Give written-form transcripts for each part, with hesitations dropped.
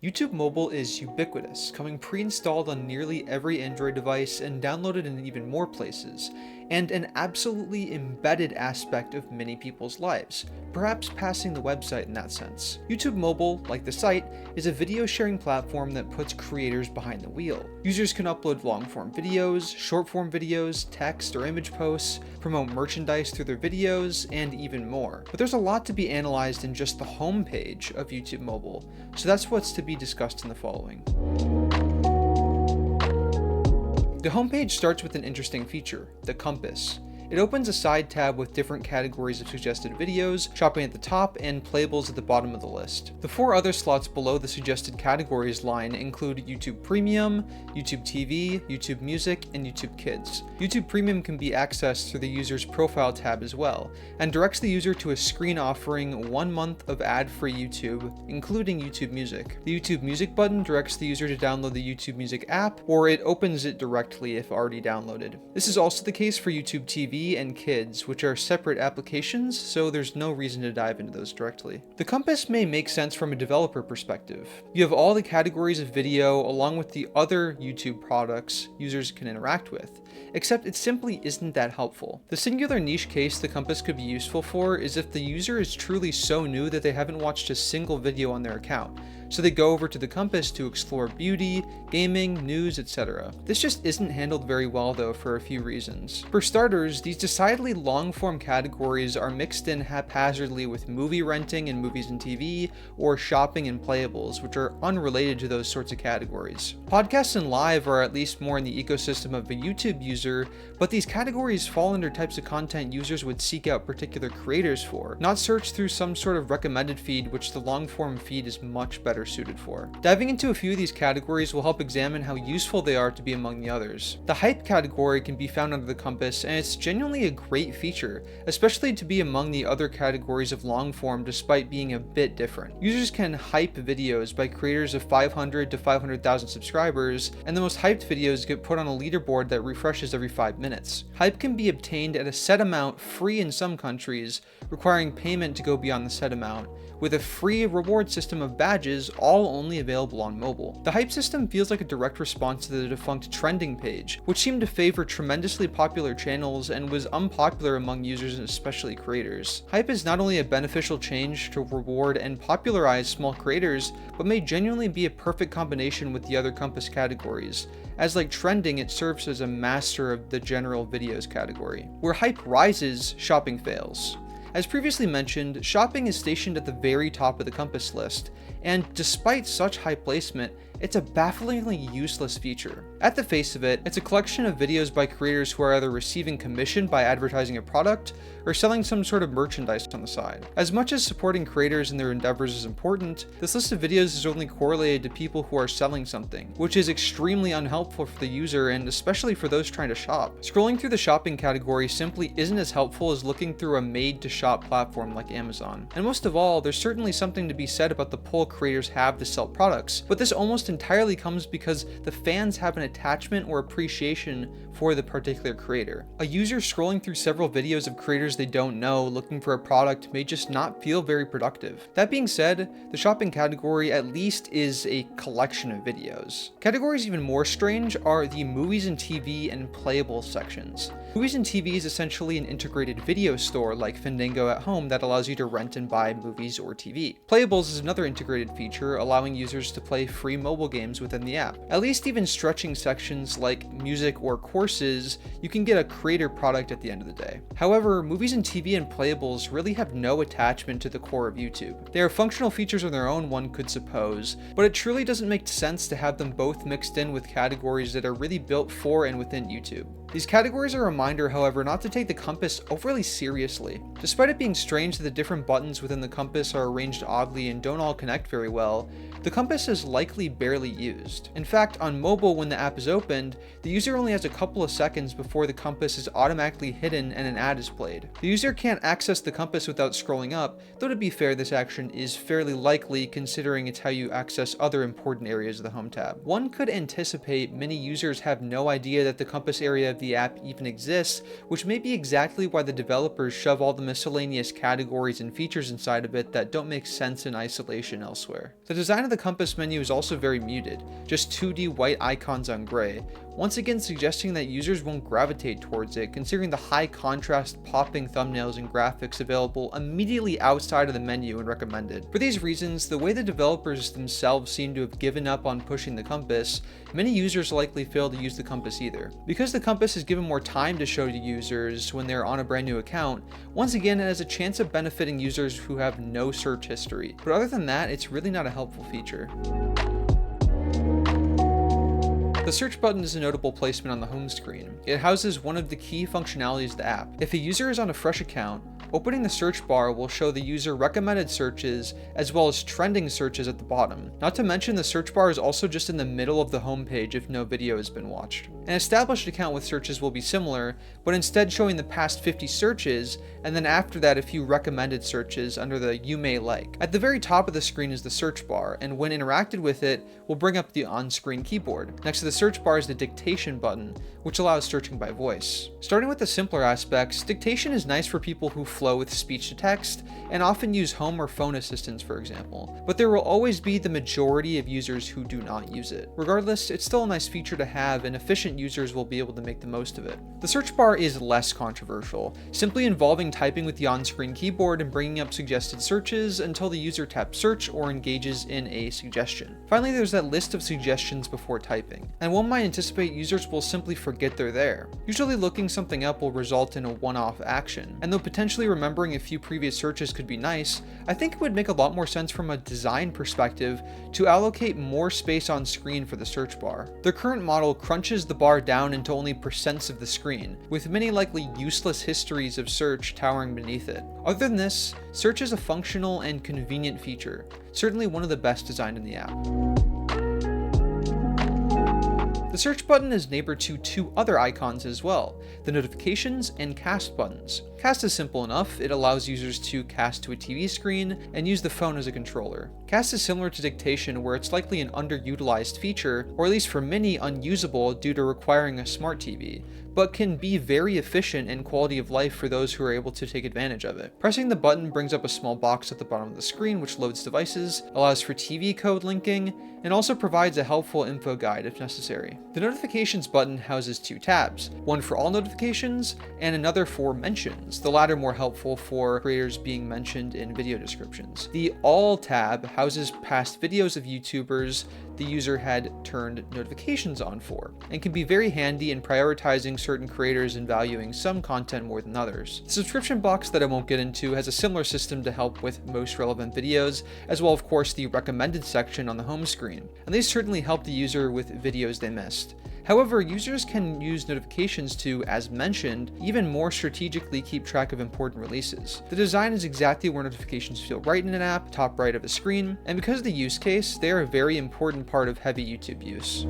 YouTube Mobile is ubiquitous, coming pre-installed on nearly every Android device and downloaded in even more places, and an absolutely embedded aspect of many people's lives, perhaps passing the website in that sense. YouTube Mobile, like the site, is a video sharing platform that puts creators behind the wheel. Users can upload long-form videos, short-form videos, text or image posts, promote merchandise through their videos, and even more. But there's a lot to be analyzed in just the homepage of YouTube Mobile, so that's what's to be discussed in the following. The homepage starts with an interesting feature, the compass. It opens a side tab with different categories of suggested videos, shopping at the top, and playables at the bottom of the list. The four other slots below the suggested categories line include YouTube Premium, YouTube TV, YouTube Music, and YouTube Kids. YouTube Premium can be accessed through the user's profile tab as well, and directs the user to a screen offering 1 month of ad-free YouTube, including YouTube Music. The YouTube Music button directs the user to download the YouTube Music app, or it opens it directly if already downloaded. This is also the case for YouTube TV and Kids, which are separate applications, so there's no reason to dive into those directly. The compass may make sense from a developer perspective. You have all the categories of video along with the other YouTube products users can interact with, except it simply isn't that helpful. The singular niche case the compass could be useful for is if the user is truly so new that they haven't watched a single video on their account, so they go over to the compass to explore beauty, gaming, news, etc. This just isn't handled very well though for a few reasons. For starters, these decidedly long-form categories are mixed in haphazardly with movie renting and movies and TV, or shopping and playables, which are unrelated to those sorts of categories. Podcasts and live are at least more in the ecosystem of a YouTube user, but these categories fall under types of content users would seek out particular creators for, not search through some sort of recommended feed, which the long-form feed is much better suited for. Diving into a few of these categories will help examine how useful they are to be among the others. The hype category can be found under the compass, and it's genuinely a great feature, especially to be among the other categories of long form despite being a bit different. Users can hype videos by creators of 500 to 500,000 subscribers, and the most hyped videos get put on a leaderboard that refreshes every 5 minutes. Hype can be obtained at a set amount, free in some countries, requiring payment to go beyond the set amount, with a free reward system of badges, all only available on mobile. The hype system feels like a direct response to the defunct trending page, which seemed to favor tremendously popular channels and was unpopular among users and especially creators. Hype is not only a beneficial change to reward and popularize small creators, but may genuinely be a perfect combination with the other compass categories, as like trending, it serves as a master of the general videos category. Where hype rises, shopping fails. As previously mentioned, shopping is stationed at the very top of the compass list, and despite such high placement, it's a bafflingly useless feature. At the face of it, it's a collection of videos by creators who are either receiving commission by advertising a product or selling some sort of merchandise on the side. As much as supporting creators in their endeavors is important, this list of videos is only correlated to people who are selling something, which is extremely unhelpful for the user and especially for those trying to shop. Scrolling through the shopping category simply isn't as helpful as looking through a made-to-shop platform like Amazon. And most of all, there's certainly something to be said about the pull creators have to sell products, but this almost entirely comes because the fans have an attachment or appreciation for the particular creator. A user scrolling through several videos of creators they don't know looking for a product may just not feel very productive. That being said, the shopping category at least is a collection of videos. Categories even more strange are the movies and TV and playable sections. Movies and TV is essentially an integrated video store like Fandango at Home that allows you to rent and buy movies or TV. Playables is another integrated feature allowing users to play free mobile games within the app. At least even stretching sections like music or courses, you can get a creator product at the end of the day. However, movies and TV and playables really have no attachment to the core of YouTube. They are functional features on their own, one could suppose, but it truly doesn't make sense to have them both mixed in with categories that are really built for and within YouTube. These categories are a reminder, however, not to take the compass overly seriously. Despite it being strange that the different buttons within the compass are arranged oddly and don't all connect very well, the compass is likely barely used. In fact, on mobile when the app is opened, the user only has a couple of seconds before the compass is automatically hidden and an ad is played. The user can't access the compass without scrolling up, though to be fair, this action is fairly likely considering it's how you access other important areas of the home tab. One could anticipate many users have no idea that the compass area the app even exists, which may be exactly why the developers shove all the miscellaneous categories and features inside of it that don't make sense in isolation elsewhere. The design of the compass menu is also very muted, just 2D white icons on gray, once again suggesting that users won't gravitate towards it considering the high contrast popping thumbnails and graphics available immediately outside of the menu and recommended. For these reasons, the way the developers themselves seem to have given up on pushing the compass, many users likely fail to use the compass either. Because the compass is given more time to show to users when they're on a brand new account, once again it has a chance of benefiting users who have no search history. But other than that, it's really not a helpful feature. The search button is a notable placement on the home screen. It houses one of the key functionalities of the app. If a user is on a fresh account, opening the search bar will show the user recommended searches as well as trending searches at the bottom. Not to mention the search bar is also just in the middle of the home page if no video has been watched. An established account with searches will be similar, but instead showing the past 50 searches, and then after that a few recommended searches under the you may like. At the very top of the screen is the search bar, and when interacted with it, will bring up the on-screen keyboard. Next to the search bar is the dictation button, which allows searching by voice. Starting with the simpler aspects, dictation is nice for people who flow with speech to text, and often use home or phone assistants for example, but there will always be the majority of users who do not use it. Regardless, it's still a nice feature to have, and efficient users will be able to make the most of it. The search bar is less controversial, simply involving typing with the on-screen keyboard and bringing up suggested searches until the user taps search or engages in a suggestion. Finally, there's that list of suggestions before typing, and one might anticipate users will simply forget they're there. Usually looking something up will result in a one-off action, and though potentially remembering a few previous searches could be nice, I think it would make a lot more sense from a design perspective to allocate more space on screen for the search bar. The current model crunches the bar down into only percents of the screen, with many likely useless histories of search towering beneath it. Other than this, search is a functional and convenient feature, certainly one of the best designed in the app. The search button is neighbor to two other icons as well, the notifications and cast buttons. Cast is simple enough, it allows users to cast to a TV screen and use the phone as a controller. Cast is similar to dictation where it's likely an underutilized feature, or at least for many unusable due to requiring a smart TV, but can be very efficient in quality of life for those who are able to take advantage of it. Pressing the button brings up a small box at the bottom of the screen which loads devices, allows for TV code linking, and also provides a helpful info guide if necessary. The notifications button houses two tabs, one for all notifications and another for mentions, the latter more helpful for creators being mentioned in video descriptions. The all tab houses past videos of YouTubers the user had turned notifications on for, and can be very handy in prioritizing certain creators and valuing some content more than others. The subscription box that I won't get into has a similar system to help with most relevant videos, as well of course the recommended section on the home screen, and these certainly help the user with videos they missed. However, users can use notifications to, as mentioned, even more strategically keep track of important releases. The design is exactly where notifications feel right in an app, top right of the screen, and because of the use case, they are a very important part of heavy YouTube use.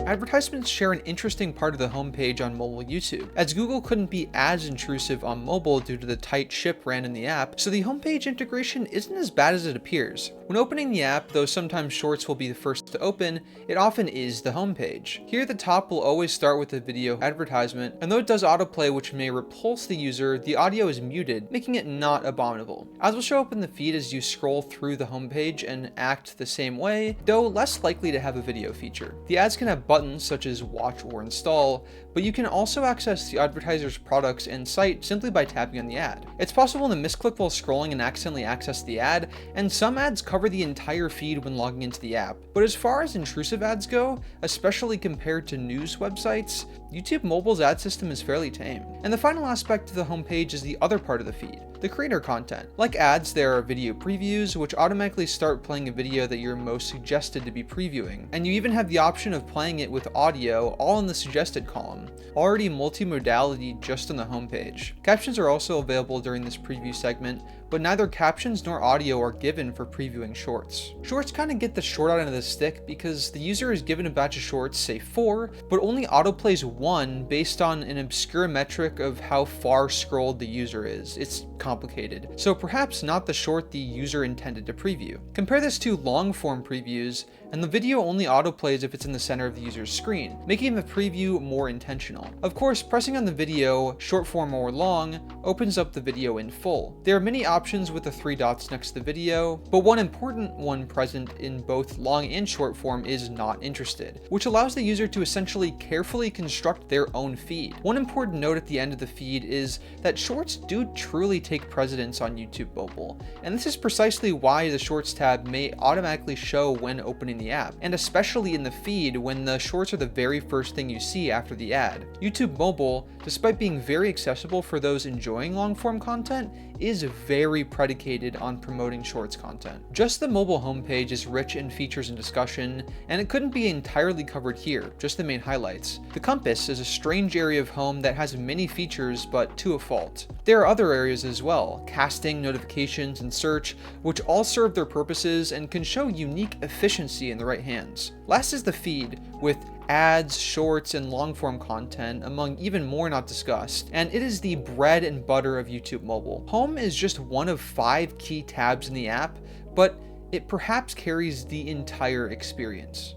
Advertisements share an interesting part of the homepage on mobile YouTube, as Google couldn't be as intrusive on mobile due to the tight ship ran in the app, so the homepage integration isn't as bad as it appears. When opening the app, though sometimes Shorts will be the first to open, it often is the homepage. Here the top will always start with a video advertisement, and though it does autoplay which may repulse the user, the audio is muted, making it not abominable. Ads will show up in the feed as you scroll through the homepage and act the same way, though less likely to have a video feature. The ads can have buttons such as watch or install, but you can also access the advertiser's products and site simply by tapping on the ad. It's possible to misclick while scrolling and accidentally access the ad, and some ads cover the entire feed when logging into the app. But as far as intrusive ads go, especially compared to news websites, YouTube Mobile's ad system is fairly tame. And the final aspect of the homepage is the other part of the feed, the creator content. Like ads, there are video previews, which automatically start playing a video that you're most suggested to be previewing, and you even have the option of playing it with audio, all in the suggested column. Already multimodality just on the homepage. Captions are also available during this preview segment, but neither captions nor audio are given for previewing shorts. Shorts kind of get the short end of the stick because the user is given a batch of shorts, say 4, but only autoplays 1 based on an obscure metric of how far scrolled the user is. It's complicated, so perhaps not the short the user intended to preview. Compare this to long-form previews, and the video only autoplays if it's in the center of the user's screen, making the preview more intentional. Of course, pressing on the video, short form or long, opens up the video in full. There are many options with the 3 dots next to the video, but one important one present in both long and short form is not interested, which allows the user to essentially carefully construct their own feed. One important note at the end of the feed is that shorts do truly take precedence on YouTube mobile, and this is precisely why the Shorts tab may automatically show when opening the app, and especially in the feed when the shorts are the very first thing you see after the ad. YouTube mobile, despite being very accessible for those enjoying long-form content, is very predicated on promoting shorts content. Just the mobile homepage is rich in features and discussion, and it couldn't be entirely covered here, just the main highlights. The compass is a strange area of home that has many features, but to a fault. There are other areas as well, casting, notifications, and search, which all serve their purposes and can show unique efficiency in the right hands. Last is the feed, with ads, shorts, and long-form content, among even more not discussed, and it is the bread and butter of YouTube mobile. Home is just one of 5 key tabs in the app, but it perhaps carries the entire experience.